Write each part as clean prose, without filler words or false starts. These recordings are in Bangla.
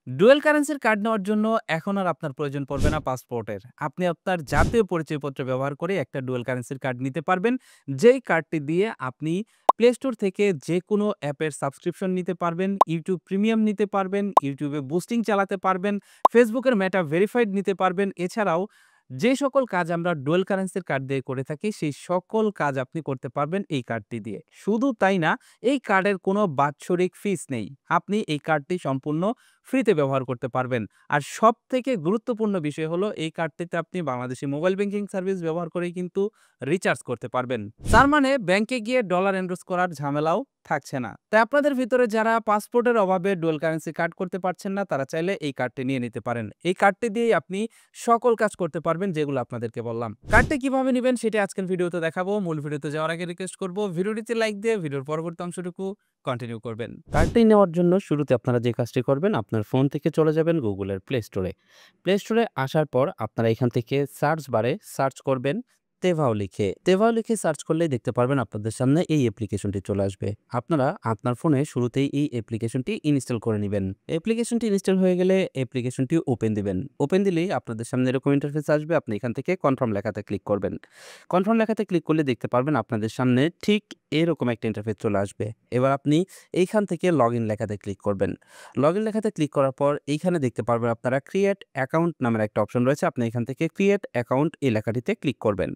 ডুয়েল কারেন্সির কার্ড নেওয়ার জন্য এখন আর আপনার প্রয়োজন পড়বে না পাসপোর্টের। আপনি আপনার জাতীয় পরিচয়পত্র ব্যবহার করে একটা ডুয়েল কারেন্সির কার্ড নিতে পারবেন। যেই কার্ডটি দিয়ে আপনি প্লে স্টোর থেকে যেকোনো অ্যাপের সাবস্ক্রিপশন নিতে পারবেন, YouTube প্রিমিয়াম নিতে পারবেন, YouTube এ বুস্টিং চালাতে পারবেন, Facebook এর মেটা ভেরিফাইড নিতে পারবেন। এছাড়াও যে সকল কাজ আমরা ডুয়েল কারেন্সির কার্ড দিয়ে করে থাকি, সেই সকল কাজ আপনি করতে পারবেন এই কার্ডটি দিয়ে। শুধু তাই না, এই কার্ডের কোনো বাৎসরিক ফিস নেই। আপনি এই কার্ডটি সম্পূর্ণ ফ্রিতে ব্যবহার করতে পারবেন। আর সবথেকে গুরুত্বপূর্ণ বিষয় হলো এই কার্ডটিতে আপনি বাংলাদেশী মোবাইল ব্যাংকিং সার্ভিস ব্যবহার করেই কিন্তু রিচার্জ করতে পারবেন। তার মানে ব্যাংকে গিয়ে ডলার এনরোল করার ঝামেলাও থাকছে না। তাই আপনাদের ভিতরে যারা পাসপোর্টের অভাবে ডুয়াল কারেন্সি কার্ড করতে পারছেন না, তারা চাইলে এই কার্ডটি নিয়ে নিতে পারেন। এই কার্ডটি দিয়েই আপনি সকল কাজ করতে পারবেন যেগুলো আপনাদেরকে বললাম। কার্ডটি কিভাবে নিবেন সেটা আজকের ভিডিওতে দেখাবো। মূল ভিডিওতে যাওয়ার আগে রিকোয়েস্ট করব ভিডিওটিতে লাইক দিয়ে ভিডিওর পরবর্তী অংশটুকু কন্টিনিউ করবেন। কার্ডটি নেওয়ার জন্য শুরুতে আপনারা যে কাজটি করবেন, আপনার ফোন থেকে চলে যাবেন গুগলের প্লে স্টোরে। প্লে স্টোরে আসার পর আপনারা এখান থেকে সার্চ বারে সার্চ করবেন তেভাও লিখে সার্চ করলেই দেখতে পারবেন আপনাদের সামনে এই অ্যাপ্লিকেশনটি চলে আসবে। আপনারা আপনার ফোনে শুরুতেই এই অ্যাপ্লিকেশনটি ইনস্টল করে নেবেন। অ্যাপ্লিকেশনটি ইনস্টল হয়ে গেলে অ্যাপ্লিকেশনটি ওপেন দিবেন। ওপেন দিলেই আপনাদের সামনে এরকম ইন্টারফেস আসবে। আপনি এখান থেকে কনফার্ম লেখাতে ক্লিক করবেন। কনফার্ম লেখাতে ক্লিক করলে দেখতে পারবেন আপনাদের সামনে ঠিক এরকম একটা ইন্টারফেস চলে আসবে। এবার আপনি এইখান থেকে লগইন লেখাতে ক্লিক করবেন। লগইন লেখাতে ক্লিক করার পর এইখানে দেখতে পারবেন আপনারা ক্রিয়েট অ্যাকাউন্ট নামের একটা অপশন রয়েছে। আপনি এখান থেকে ক্রিয়েট অ্যাকাউন্ট এই লেখাটিতে ক্লিক করবেন।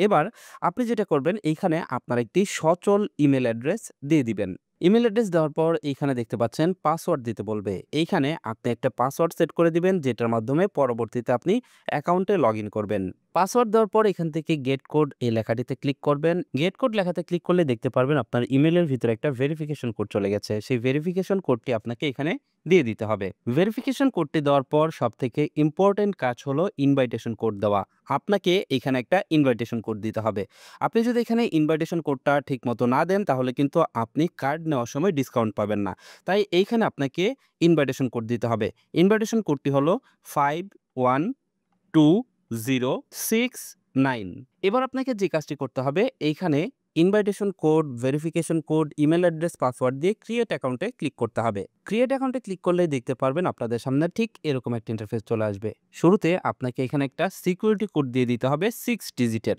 এবার আপনি যেটা করবেন, এইখানে আপনার একটি সচল ইমেল অ্যাড্রেস দিয়ে দিবেন। ইমেল অ্যাড্রেস দেওয়ার পর এইখানে দেখতে পাচ্ছেন পাসওয়ার্ড দিতে বলবে। এইখানে আপনি একটা পাসওয়ার্ড সেট করে দিবেন, যেটার মাধ্যমে পরবর্তীতে আপনি অ্যাকাউন্টে লগইন করবেন। পাসওয়ার্ড দেওয়ার পর এখান থেকে গেট কোড এই লেখাটিতে ক্লিক করবেন। গেট কোড লেখাতে ক্লিক করলে দেখতে পারবেন আপনার ইমেলের ভিতরে একটা ভেরিফিকেশন কোড চলে গেছে। সেই ভেরিফিকেশন কোডটি আপনাকে এখানে দিয়ে দিতে হবে। ভেরিফিকেশন কোডটি দেওয়ার পর সবথেকে ইম্পর্টেন্ট কাজ হলো ইনভাইটেশন কোড দেওয়া। আপনাকে এখানে একটা ইনভাইটেশন কোড দিতে হবে। আপনি যদি এখানে ইনভাইটেশন কোডটা ঠিকমতো না দেন, তাহলে কিন্তু আপনি কার্ড নেওয়ার সময় ডিসকাউন্ট পাবেন না। তাই এইখানে আপনাকে ইনভাইটেশন কোড দিতে হবে। ইনভাইটেশন কোডটি হলো 512069। এবার আপনাকে যে কাজটি করতে হবে, এইখানে invitation code, verification code, email address, password দিয়ে ক্রিয়েট অ্যাকাউন্টে ক্লিক করতে হবে। ক্রিয়েট অ্যাকাউন্টে ক্লিক করলেই দেখতে পারবেন আপনাদের সামনে ঠিক এরকম একটা ইন্টারফেস চলে আসবে। শুরুতে আপনাকে এখানে একটা সিকিউরিটি কোড দিয়ে দিতে হবে 6 ডিজিটের।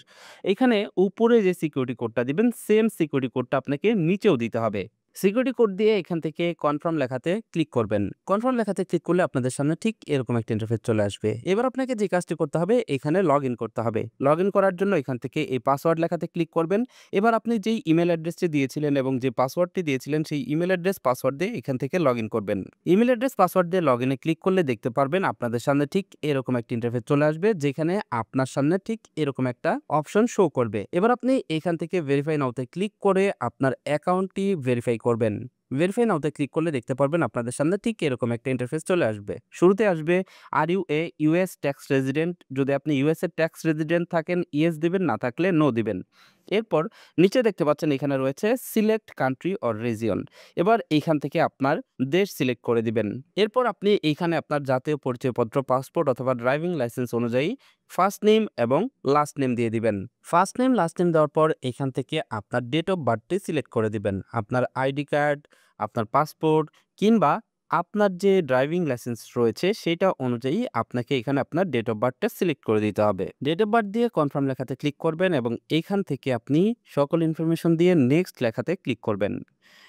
এখানে উপরে যে সিকিউরিটি কোডটা দিবেন, সেম সিকিউরিটি কোডটা আপনাকে নিচেও দিতে হবে। সিকিউরিটি কোড দিয়ে এখান থেকে কনফার্ম লেখাতে ক্লিক করবেন। কনফার্ম লেখাতে ক্লিক করলে আপনাদের সামনে ঠিক এরকম একটা ইন্টারফেস চলে আসবে। এবার আপনাকে যে কাজটি করতে হবে, এখানে লগইন করতে হবে। লগইন করার জন্য এখান থেকে এই পাসওয়ার্ড লেখাতে ক্লিক করবেন। এবার আপনি যেই ইমেল অ্যাড্রেসটি দিয়েছিলেন এবং যে পাসওয়ার্ডটি দিয়েছিলেন, সেই ইমেল অ্যাড্রেস পাসওয়ার্ড দিয়ে এখান থেকে লগইন করবেন। ইমেল অ্যাড্রেস পাসওয়ার্ড দিয়ে লগইনে ক্লিক করলে দেখতে পারবেন আপনাদের সামনে ঠিক এরকম একটা ইন্টারফেস চলে আসবে, যেখানে আপনার সামনে ঠিক এরকম একটা অপশন শো করবে। এবার আপনি এখান থেকে ভেরিফাই নাওতে ক্লিক করে আপনার অ্যাকাউন্টটি ভেরিফাই করবেন। ভেরিফাই নাওতে ক্লিক করলে দেখতে পারবেন আপনাদের সামনে ঠিক এরকম একটা ইন্টারফেস চলে আসবে। শুরুতে আসবে are you a US tax resident. যদি আপনি ইউএস এর ট্যাক্স রেজিডেন্ট থাকেন ইয়েস দিবেন, না থাকলে নো দিবেন। এরপর নিচে দেখতে পাচ্ছেন এখানে রয়েছে সিলেক্ট কান্ট্রি অর রিজিয়ন। এবার এইখান থেকে আপনার দেশ সিলেক্ট করে দিবেন। এরপর আপনি এইখানে আপনার জাতীয় পরিচয়পত্র, পাসপোর্ট অথবা ড্রাইভিং লাইসেন্স অনুযায়ী ফার্স্ট নেম এবং লাস্ট নেম দিয়ে দিবেন। ফার্স্ট নেম, লাস্ট নেম দেওয়ার পর এখান থেকে আপনার ডেট অফ বার্থটি সিলেক্ট করে দিবেন। আপনার আইডি কার্ড, আপনার পাসপোর্ট কিংবা আপনার যে ড্রাইভিং লাইসেন্স রয়েছে সেটা অনুযায়ী আপনাকে এখানে আপনার ডেট অফ বার্থটা সিলেক্ট করে দিতে হবে। ডেট অফ বার্থ দিয়ে কনফার্ম লেখাতে ক্লিক করবেন এবং এইখান থেকে আপনি সকল ইনফরমেশন দিয়ে নেক্সট লেখাতে ক্লিক করবেন।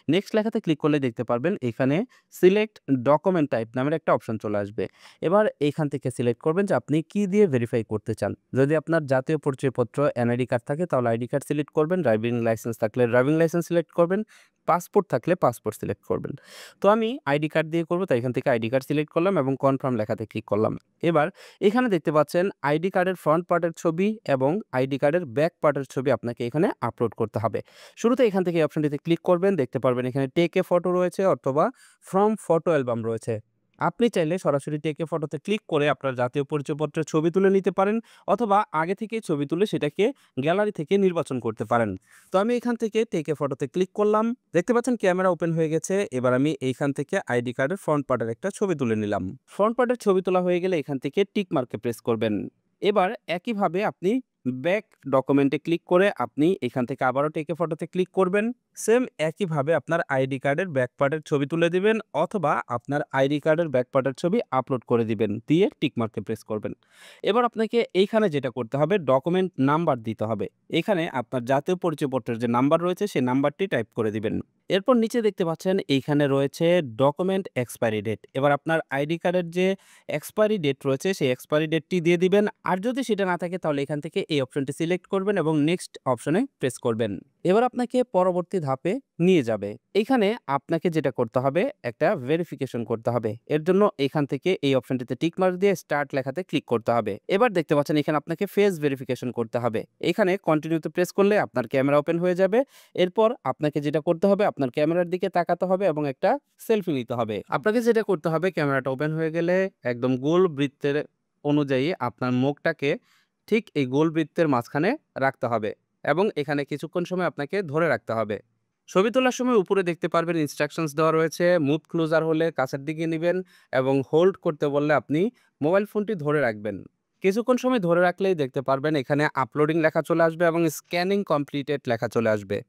নেক্সট লেখাতে ক্লিক করলে দেখতে পারবেন এখানে সিলেক্ট ডকুমেন্ট টাইপ নামের একটা অপশন চলে আসবে। এবার এখান থেকে সিলেক্ট করবেন যে আপনি কি দিয়ে ভেরিফাই করতে চান। যদি আপনার জাতীয় পরিচয়পত্র এনআইডি কার্ড থাকে তাহলে আইডি কার্ড সিলেক্ট করবেন, ড্রাইভিং লাইসেন্স থাকলে ড্রাইভিং লাইসেন্স সিলেক্ট করবেন, পাসপোর্ট থাকলে পাসপোর্ট সিলেক্ট করবেন। তো আমি আইডি কার্ড দিয়ে করব, তাই এখান থেকে আইডি কার্ড সিলেক্ট করলাম এবং কনফার্ম লেখাতে ক্লিক করলাম। এবার এখানে দেখতে পাচ্ছেন আইডি কার্ডের ফ্রন্ট পার্টের ছবি এবং আইডি কার্ডের ব্যাক পার্টের ছবি আপনাকে এখানে আপলোড করতে হবে। শুরুতে এখান থেকে এই অপশনটিতে ক্লিক করবেন, দেখতে পারবেন এখানে টেক এ ফটো রয়েছে অথবা ফ্রম ফটো অ্যালবাম রয়েছে। আপনি চাইলে সরাসরি টেক এ ফটোতে ক্লিক করে আপনার জাতীয় পরিচয়পত্রের ছবি তুলে নিতে পারেন, অথবা আগে থেকে ছবি তুলে সেটাকে গ্যালারি থেকে নির্বাচন করতে পারেন। তো আমি এখান থেকে টেক এ ফটোতে ক্লিক করলাম, দেখতে পাচ্ছেন ক্যামেরা ওপেন হয়ে গেছে। এবার আমি এইখান থেকে আইডি কার্ডের ফ্রন্ট পার্টের একটা ছবি তুলে নিলাম। ফ্রন্ট পার্টের ছবি তোলা হয়ে গেলে এখান থেকে টিক মার্কে প্রেস করবেন। এবার একইভাবে আপনি ব্যাক ডকুমেন্টে ক্লিক করে আপনি এখান থেকে আবারও টেক এ ফটোতে ক্লিক করবেন। সেম একইভাবে আপনার আইডি কার্ডের ব্যাক পার্টের ছবি তুলে দিবেন অথবা আপনার আইডি কার্ডের ব্যাক পার্টের ছবি আপলোড করে দিবেন, দিয়ে টিক মার্কে প্রেস করবেন। এবার আপনাকে এইখানে যেটা করতে হবে, ডকুমেন্ট নাম্বার দিতে হবে। এখানে আপনার জাতীয় পরিচয়পত্রের যে নাম্বার রয়েছে সেই নাম্বারটি টাইপ করে দিবেন। এরপর নিচে দেখতে পাচ্ছেন এইখানে রয়েছে ডকুমেন্ট এক্সপায়ারি ডেট। এবার আপনার আইডি কার্ডের যে এক্সপায়ারি ডেট রয়েছে সেই এক্সপায়ারি ডেটটি দিয়ে দিবেন। আর যদি সেটা না থাকে তাহলে এখান থেকে এই অপশনটি সিলেক্ট করবেন এবং নেক্সট অপশনে প্রেস করবেন। এবার আপনাকে পরবর্তী ধাপে নিয়ে যাবে। এইখানে আপনাকে যেটা করতে হবে, একটা ভেরিফিকেশন করতে হবে। এর জন্য এখান থেকে এই অপশনটিতে টিক মার্ক দিয়ে স্টার্ট লেখাতে ক্লিক করতে হবে। এবার দেখতে পাচ্ছেন এখানে আপনাকে ফেস ভেরিফিকেশন করতে হবে। এখানে কন্টিনিউতে প্রেস করলে আপনার ক্যামেরা ওপেন হয়ে যাবে। এরপর আপনাকে যেটা করতে হবে, আপনার ক্যামেরার দিকে তাকাতে হবে এবং একটা সেলফি নিতে হবে। আপনাকে যেটা করতে হবে, ক্যামেরাটা ওপেন হয়ে গেলে একদম গোল বৃত্তের অনুযায়ী আপনার মুখটাকে ঠিক এই গোল বৃত্তের মাঝখানে রাখতে হবে এবং এখানে কিছুক্ষণ সময় আপনাকে ধরে রাখতে হবে। ছবি তোলার সময় উপরে দেখতে পারবেন ইনস্ট্রাকশনস দেওয়া রয়েছে। মুভ ক্লোজার হলে কাছের দিকে নেবেন এবং হোল্ড করতে বললে আপনি মোবাইল ফোনটি ধরে রাখবেন। কিছুক্ষণ সময় ধরে রাখলেই দেখতে পারবেন এখানে আপলোডিং লেখা চলে আসবে এবং স্ক্যানিং কমপ্লিটেড লেখা চলে আসবে।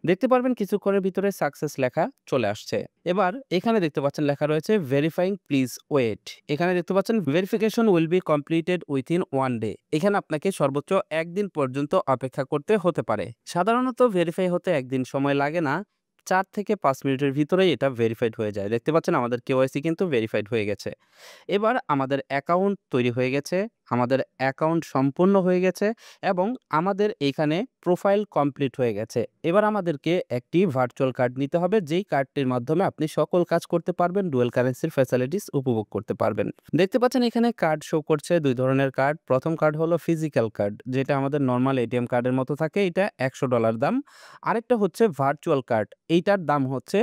দেখতে পারবেন কিছুক্ষণের ভিতরে সাকসেস লেখা চলে আসছে। এবার এখানে দেখতে পাচ্ছেন লেখা রয়েছে ভেরিফাইং প্লিজ ওয়েট। এখানে দেখতে পাচ্ছেন verification will be completed within 1 day. এখানে আপনাকে সর্বোচ্চ একদিন পর্যন্ত অপেক্ষা করতে হতে পারে। সাধারণত ভেরিফাই হতে একদিন সময় লাগে না, 4 থেকে 5 মিনিটের ভিতরেই এটা ভেরিফাইড হয়ে যায়। দেখতে পাচ্ছেন আমাদের কেওয়াইসি কিন্তু ভেরিফাইড হয়ে গেছে। এবার আমাদের অ্যাকাউন্ট তৈরি হয়ে গেছে, আমাদের অ্যাকাউন্ট সম্পূর্ণ হয়ে গেছে এবং আমাদের এইখানে প্রোফাইল কমপ্লিট হয়ে গেছে। এবার আমাদেরকে একটি ভার্চুয়াল কার্ড নিতে হবে, যেই কার্ডটির মাধ্যমে আপনি সকল কাজ করতে পারবেন, ডুয়াল কারেন্সির ফ্যাসিলিটিস উপভোগ করতে পারবেন। দেখতে পাচ্ছেন এখানে কার্ড শো করছে 2 ধরনের কার্ড। প্রথম কার্ড হলো ফিজিক্যাল কার্ড, যেটা আমাদের নরমাল এটিএম কার্ডের মতো থাকে, এটা $100 দাম। আরেকটা হচ্ছে ভার্চুয়াল কার্ড, এইটার দাম হচ্ছে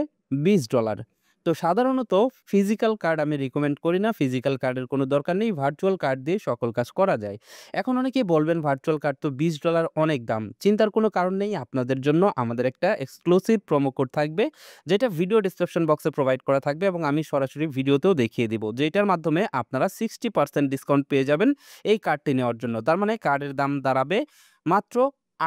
$20। তো সাধারণত ফিজিক্যাল কার্ড আমি রিকমেন্ড করি না, ফিজিক্যাল কার্ডের কোনো দরকার নেই, ভার্চুয়াল কার্ড দিয়ে সকল কাজ করা যায়। এখন অনেকেই বলবেন ভার্চুয়াল কার্ড তো $20 অনেক দাম। চিন্তার কোনো কারণ নেই, আপনাদের জন্য আমাদের একটা এক্সক্লুসিভ প্রোমো কোড থাকবে, যেটা ভিডিও ডেসক্রিপশন বক্সে প্রোভাইড করা থাকবে এবং আমি সরাসরি ভিডিওতেও দেখিয়ে দিব, যেটার মাধ্যমে আপনারা 60% ডিসকাউন্ট পেয়ে যাবেন এই কার্ডটি নেওয়ার জন্য। তার মানে কার্ডের দাম দাঁড়াবে মাত্র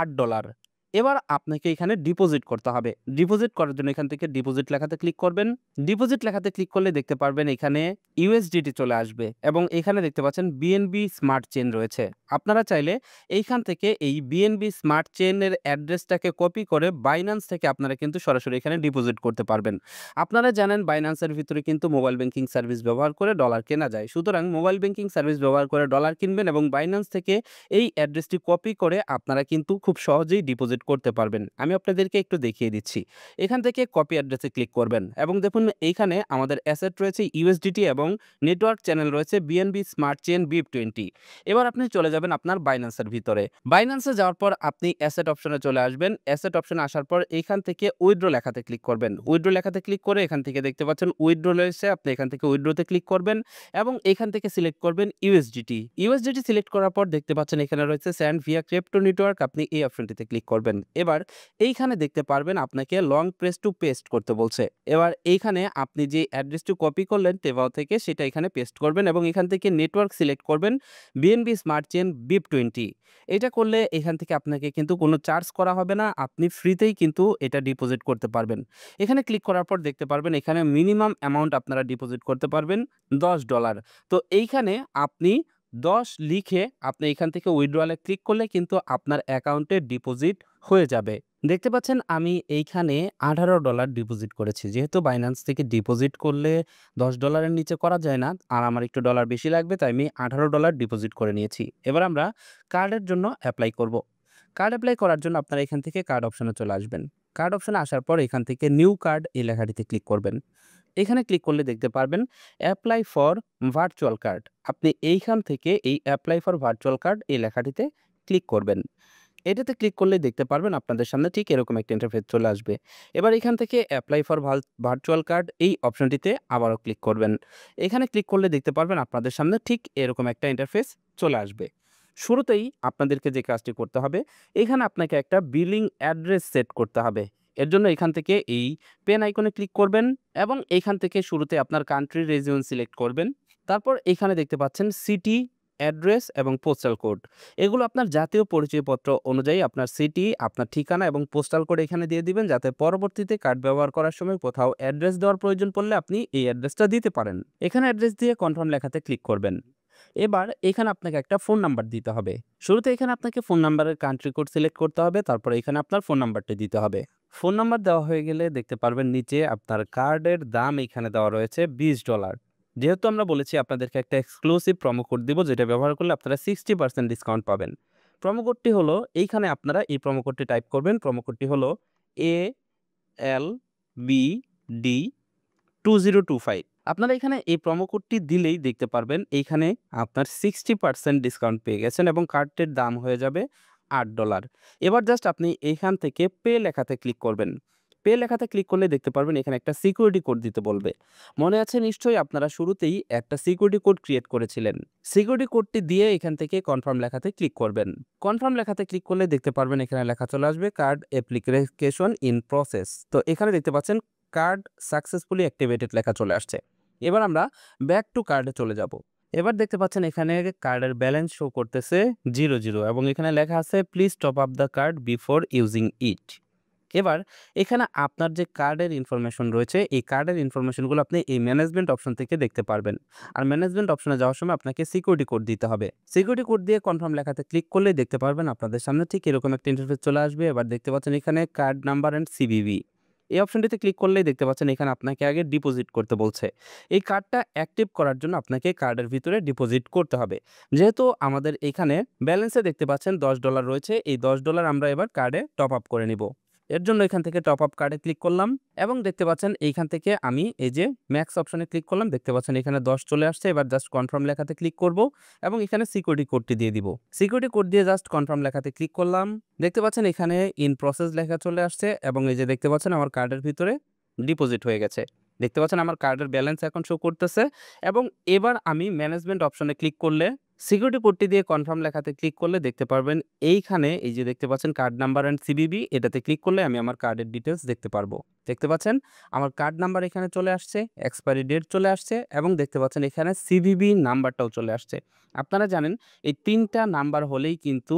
$8। এবার আপনাকে এখানে ডিপোজিট করতে হবে। ডিপোজিট করার জন্য এখান থেকে ডিপোজিট লেখাতে ক্লিক করবেন। ডিপোজিট লেখাতে ক্লিক করলে দেখতে পারবেন এখানে ইউএসডিটি চলে আসবে এবং এখানে দেখতে পাচ্ছেন বিএনবি স্মার্ট চেইন রয়েছে। আপনারা চাইলে এইখান থেকে এই বিএনবি স্মার্ট চেইনের অ্যাড্রেসটাকে কপি করে বাইন্যান্স থেকে আপনারা কিন্তু সরাসরি এখানে ডিপোজিট করতে পারবেন। আপনারা জানেন বাইন্যান্সের ভিতরে কিন্তু মোবাইল ব্যাংকিং সার্ভিস ব্যবহার করে ডলার কেনা যায়। সুতরাং মোবাইল ব্যাংকিং সার্ভিস ব্যবহার করে ডলার কিনবেন এবং বাইন্যান্স থেকে এই অ্যাড্রেসটি কপি করে আপনারা কিন্তু খুব সহজেই ডিপোজিট করতে পারবেন। আমি আপনাদেরকে একটু দেখিয়ে দিচ্ছি। এখান থেকে কপি অ্যাড্রেসে ক্লিক করবেন এবং দেখুন এইখানে আমাদের অ্যাসেট রয়েছে ইউএসডিটি এবং নেটওয়ার্ক চ্যানেল রয়েছে বিএনবি স্মার্ট চেইন BIP20। এবার আপনি চলে যাবেন আপনার বাইন্যান্সের ভিতরে। বাইন্যান্সে যাওয়ার পর আপনি অ্যাসেট অপশনে চলে আসবেন। অ্যাসেট অপশনে আসার পর এইখান থেকে উইথড্র লেখাতে ক্লিক করবেন। উইথড্র লেখাতে ক্লিক করে এখান থেকে দেখতে পাচ্ছেন উইথড্র রয়েছে, আপনি এখান থেকে উইথড্রতে ক্লিক করবেন এবং এখান থেকে সিলেক্ট করবেন ইউএসডিটি। ইউএসডিটি সিলেক্ট করার পর দেখতে পাচ্ছেন এখানে রয়েছে সেন্ড ভিয়া ক্রিপ্টো নেটওয়ার্ক, আপনি এই অপশনটিতে ক্লিক করবেন। এবার এইখানে দেখতে পারবেন আপনাকে লং প্রেস টু পেস্ট করতে বলছে। এবার এইখানে আপনি যে অ্যাড্রেসটি কপি করলেন টেবাও থেকে সেটা এখানে পেস্ট করবেন এবং এখান থেকে নেটওয়ার্ক সিলেক্ট করবেন বিএনবি স্মার্ট চেইন BIP20। এটা করলে এখান থেকে আপনাকে কিন্তু কোনো চার্জ করা হবে না, আপনি ফ্রিতেই কিন্তু এটা ডিপোজিট করতে পারবেন। এখানে ক্লিক করার পর দেখতে পারবেন এখানে মিনিমাম অ্যামাউন্ট আপনারা ডিপোজিট করতে পারবেন $10। তো এইখানে আপনি 10 লিখে আপনি এখান থেকে উইথড্রয়ালে ক্লিক করলে কিন্তু আপনার অ্যাকাউন্টে ডিপোজিট হয়ে যাবে। দেখতে পাচ্ছেন আমি এইখানে $18 ডিপোজিট করেছি। যেহেতু বাইন্যান্স থেকে ডিপোজিট করলে $10 নিচে করা যায় না আর আমার একটু ডলার বেশি লাগবে, তাই আমি $18 ডিপোজিট করে নিয়েছি। এবার আমরা কার্ডের জন্য অ্যাপ্লাই করব। কার্ড অ্যাপ্লাই করার জন্য আপনারা এখান থেকে কার্ড অপশনে চলে আসবেন। কার্ড অপশনে আসার পর এখান থেকে নিউ কার্ড এই লেখাটিতে ক্লিক করবেন। এখানে ক্লিক করলে দেখতে পারবেন অ্যাপ্লাই ফর ভার্চুয়াল কার্ড। আপনি এইখান থেকে এই অ্যাপ্লাই ফর ভার্চুয়াল কার্ড এই লেখাটিতে ক্লিক করবেন। এটাতে ক্লিক করলে দেখতে পারবেন আপনাদের সামনে ঠিক এরকম একটা ইন্টারফেস চলে আসবে। এবার এখান থেকে অ্যাপ্লাই ফর ভার্চুয়াল কার্ড এই অপশনটিতে আবারও ক্লিক করবেন। এখানে ক্লিক করলে দেখতে পারবেন আপনাদের সামনে ঠিক এরকম একটা ইন্টারফেস চলে আসবে। শুরুতেই আপনাদেরকে যে কাজটি করতে হবে, এখানে আপনাকে একটা বিলিং অ্যাড্রেস সেট করতে হবে। এর জন্য এখান থেকে এই পেন আইকনে ক্লিক করবেন এবং এইখান থেকে শুরুতে আপনার কান্ট্রি রিজিয়ন সিলেক্ট করবেন। তারপর এখানে দেখতে পাচ্ছেন সিটি অ্যাড্রেস এবং পোস্টাল কোড। এগুলো আপনার জাতীয় পরিচয়পত্র অনুযায়ী আপনার সিটি, আপনার ঠিকানা এবং পোস্টাল কোড এখানে দিয়ে দিবেন, যাতে পরবর্তীতে কার্ড ব্যবহার করার সময় কোথাও অ্যাড্রেস দেওয়ার প্রয়োজন পড়লে আপনি এই অ্যাড্রেসটা দিতে পারেন। এখানে অ্যাড্রেস দিয়ে কনফার্ম লেখাতে ক্লিক করবেন। এবার এখানে আপনাকে একটা ফোন নাম্বার দিতে হবে। শুরুতে এখানে আপনাকে ফোন নাম্বারের কান্ট্রি কোড সিলেক্ট করতে হবে, তারপরে এখানে আপনার ফোন নাম্বারটি দিতে হবে। ফোন নাম্বার দেওয়া হয়ে গেলে দেখতে পারবেন নিচে আপনার কার্ডের দাম এখানে দেওয়া রয়েছে $20। যেহেতু আমরা বলেছি আপনাদেরকে একটা এক্সক্লুসিভ প্রোমো কোড দিব, যেটা ব্যবহার করলে আপনারা 60% ডিসকাউন্ট পাবেন। প্রোমো কোডটি হলো, এইখানে আপনারা এই প্রোমো কোডটি টাইপ করবেন। প্রোমো কোডটি হলো ALBD 2025। আপনারা এখানে এই প্রোমো কোডটি দিলেই দেখতে পারবেন এইখানে আপনার 60% ডিসকাউন্ট পেয়ে গেছেন এবং কার্ডটির দাম হয়ে যাবে $8। এবার জাস্ট আপনি এইখান থেকে পে লেখাতে ক্লিক করবেন। পে লেখাতে ক্লিক করলে দেখতে পারবেন এখানে একটা সিকিউরিটি কোড দিতে বলবে। মনে আছে নিশ্চয়ই আপনারা শুরুতেই একটা সিকিউরিটি কোড ক্রিয়েট করেছিলেন। সিকিউরিটি কোডটি দিয়ে এখান থেকে কনফার্ম লেখাতে ক্লিক করবেন। কনফার্ম লেখাতে ক্লিক করলে দেখতে পারবেন এখানে লেখা চলে আসবে কার্ড অ্যাপ্লিকেশন ইন প্রসেস। তো এখানে দেখতে পাচ্ছেন কার্ড সাকসেসফুলি অ্যাক্টিভেটেড লেখা চলে আসছে। এবার আমরা ব্যাক টু কার্ডে চলে যাব। এবার দেখতে পাচ্ছেন এখানে কার্ডের ব্যালেন্স শো করতেছে 00 এবং এখানে লেখা আছে please top up the card before using it. এবার এখানে আপনার যে কার্ডের ইনফরমেশন রয়েছে, এই কার্ডের ইনফরমেশনগুলো আপনি এই ম্যানেজমেন্ট অপশন থেকে দেখতে পারবেন। আর ম্যানেজমেন্ট অপশনে যাওয়ার সময় আপনাকে সিকিউরিটি কোড দিতে হবে। সিকিউরিটি কোড দিয়ে কনফার্ম লেখাতে ক্লিক করলে দেখতে পারবেন আপনাদের সামনে ঠিক এরকম একটা ইন্টারফেস চলে আসবে। এবার দেখতে পাচ্ছেন এখানে কার্ড নাম্বার অ্যান্ড সিভিভি, এই অপশনটিতে ক্লিক করলেই দেখতে পাচ্ছেন এখানে আপনাকে আগে ডিপোজিট করতে বলছে। এই কার্ডটা অ্যাক্টিভ করার জন্য আপনাকে কার্ডের ভিতরে ডিপোজিট করতে হবে। যেহেতু আমাদের এখানে ব্যালেন্সে দেখতে পাচ্ছেন $10 রয়েছে, এই $10 আমরা এবার কার্ডে টপ আপ করে নিব। এর জন্য এখান থেকে টপ আপ কার্ডে ক্লিক করলাম এবং দেখতে পাচ্ছেন এইখান থেকে আমি এই যে ম্যাক্স অপশনে ক্লিক করলাম, দেখতে পাচ্ছেন এখানে 10 চলে আসছে। এবার জাস্ট কনফার্ম লেখাতে ক্লিক করব এবং এখানে সিকিউরিটি কোডটি দিয়ে দিব। সিকিউরিটি কোড দিয়ে জাস্ট কনফার্ম লেখাতে ক্লিক করলাম। দেখতে পাচ্ছেন এখানে ইন প্রসেস লেখা চলে আসছে এবং এই যে দেখতে পাচ্ছেন আমার কার্ডের ভিতরে ডিপোজিট হয়ে গেছে। দেখতে পাচ্ছেন আমার কার্ডের ব্যালেন্স এখন শো করতেছে এবং এবার আমি ম্যানেজমেন্ট অপশনে ক্লিক করলে সিকিউরিটি কোডটি দিয়ে কনফার্ম লেখাতে ক্লিক করলে দেখতে পারবেন এইখানে এই যে দেখতে পাচ্ছেন কার্ড নাম্বার অ্যান্ড সিবিবি, এটাতে ক্লিক করলে আমি আমার কার্ডের ডিটেলস দেখতে পারবো। দেখতে পাচ্ছেন আমার কার্ড নাম্বার এখানে চলে আসছে, এক্সপায়ারি ডেট চলে আসছে এবং দেখতে পাচ্ছেন এখানে সিভিভি নাম্বারটাও চলে আসছে। আপনারা জানেন এই 3টা নাম্বার হলেই কিন্তু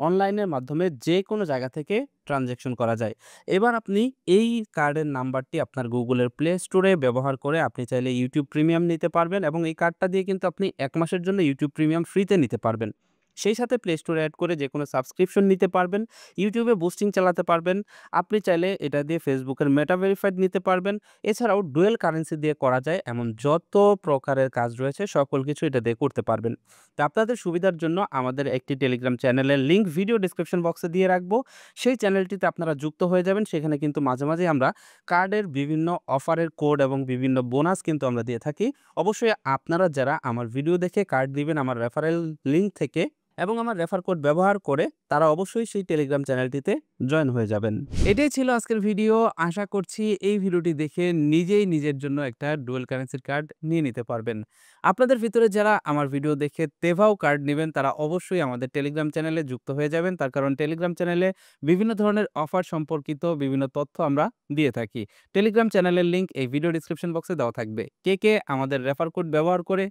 অনলাইনের মাধ্যমে যে কোনো জায়গা থেকে ট্রানজ্যাকশন করা যায়। এবার আপনি এই কার্ডের নাম্বারটি আপনার গুগলের প্লে স্টোরে ব্যবহার করে আপনি চাইলে ইউটিউব প্রিমিয়াম নিতে পারবেন এবং এই কার্ডটা দিয়ে কিন্তু আপনি 1 মাসের জন্য ইউটিউব প্রিমিয়াম ফ্রিতে নিতে পারবেন। সেই সাথে প্লে স্টোরে অ্যাড করে যেকোনো সাবস্ক্রিপশন নিতে পারবেন, ইউটিউবে বুস্টিং চালাতে পারবেন। আপনি চাইলে এটা দিয়ে ফেসবুকের মেটা ভেরিফাইড নিতে পারবেন। এছাড়াও ডুয়েল কারেন্সি দিয়ে করা যায় এমন যত প্রকারের কাজ রয়েছে সকল কিছু এটা দিয়ে করতে পারবেন। তো আপনাদের সুবিধার জন্য আমাদের একটি টেলিগ্রাম চ্যানেলের লিঙ্ক ভিডিও ডেসক্রিপশন বক্সে দিয়ে রাখবো। সেই চ্যানেলটিতে আপনারা যুক্ত হয়ে যাবেন। সেখানে কিন্তু মাঝে, মাঝে আমরা কার্ডের বিভিন্ন অফারের কোড এবং বিভিন্ন বোনাস কিন্তু আমরা দিয়ে থাকি। অবশ্যই আপনারা যারা আমার ভিডিও দেখে কার্ড দিবেন আমার রেফারেল লিঙ্ক থেকে এবং আমার রেফার কোড ব্যবহার করে তারা অবশ্যই সেই টেলিগ্রাম চ্যানেলটিতে জয়েন হয়ে যাবেন। এটাই ছিল আজকের ভিডিও। আশা করছি এই ভিডিওটি দেখে নিজেই নিজের জন্য একটা ডুয়াল কারেন্সির কার্ড নিয়ে নিতে পারবেন। আপনাদের ভিতরে যারা আমার ভিডিও দেখে তেভাও কার্ড নেবেন তারা অবশ্যই আমাদের টেলিগ্রাম চ্যানেলে যুক্ত হয়ে যাবেন। তার কারণ টেলিগ্রাম চ্যানেলে বিভিন্ন ধরনের অফার সম্পর্কিত বিভিন্ন তথ্য আমরা দিয়ে থাকি। টেলিগ্রাম চ্যানেলের লিঙ্ক এই ভিডিও ডেসক্রিপশন বক্সে দেওয়া থাকবে। কে আমাদের রেফার কোড ব্যবহার করে,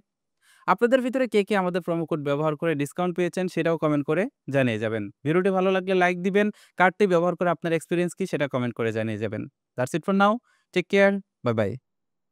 আপনাদের ভিতরে কে আমাদের প্রোমো কোড ব্যবহার করে ডিসকাউন্ট পেয়েছেন সেটাও কমেন্ট করে জানিয়ে যাবেন। ভিডিওটি ভালো লাগলে লাইক দিবেন। কার্ডটি ব্যবহার করে আপনার এক্সপেরিয়েন্স কি সেটা কমেন্ট করে জানিয়ে যাবেন। That's it for now. Take care. Bye by.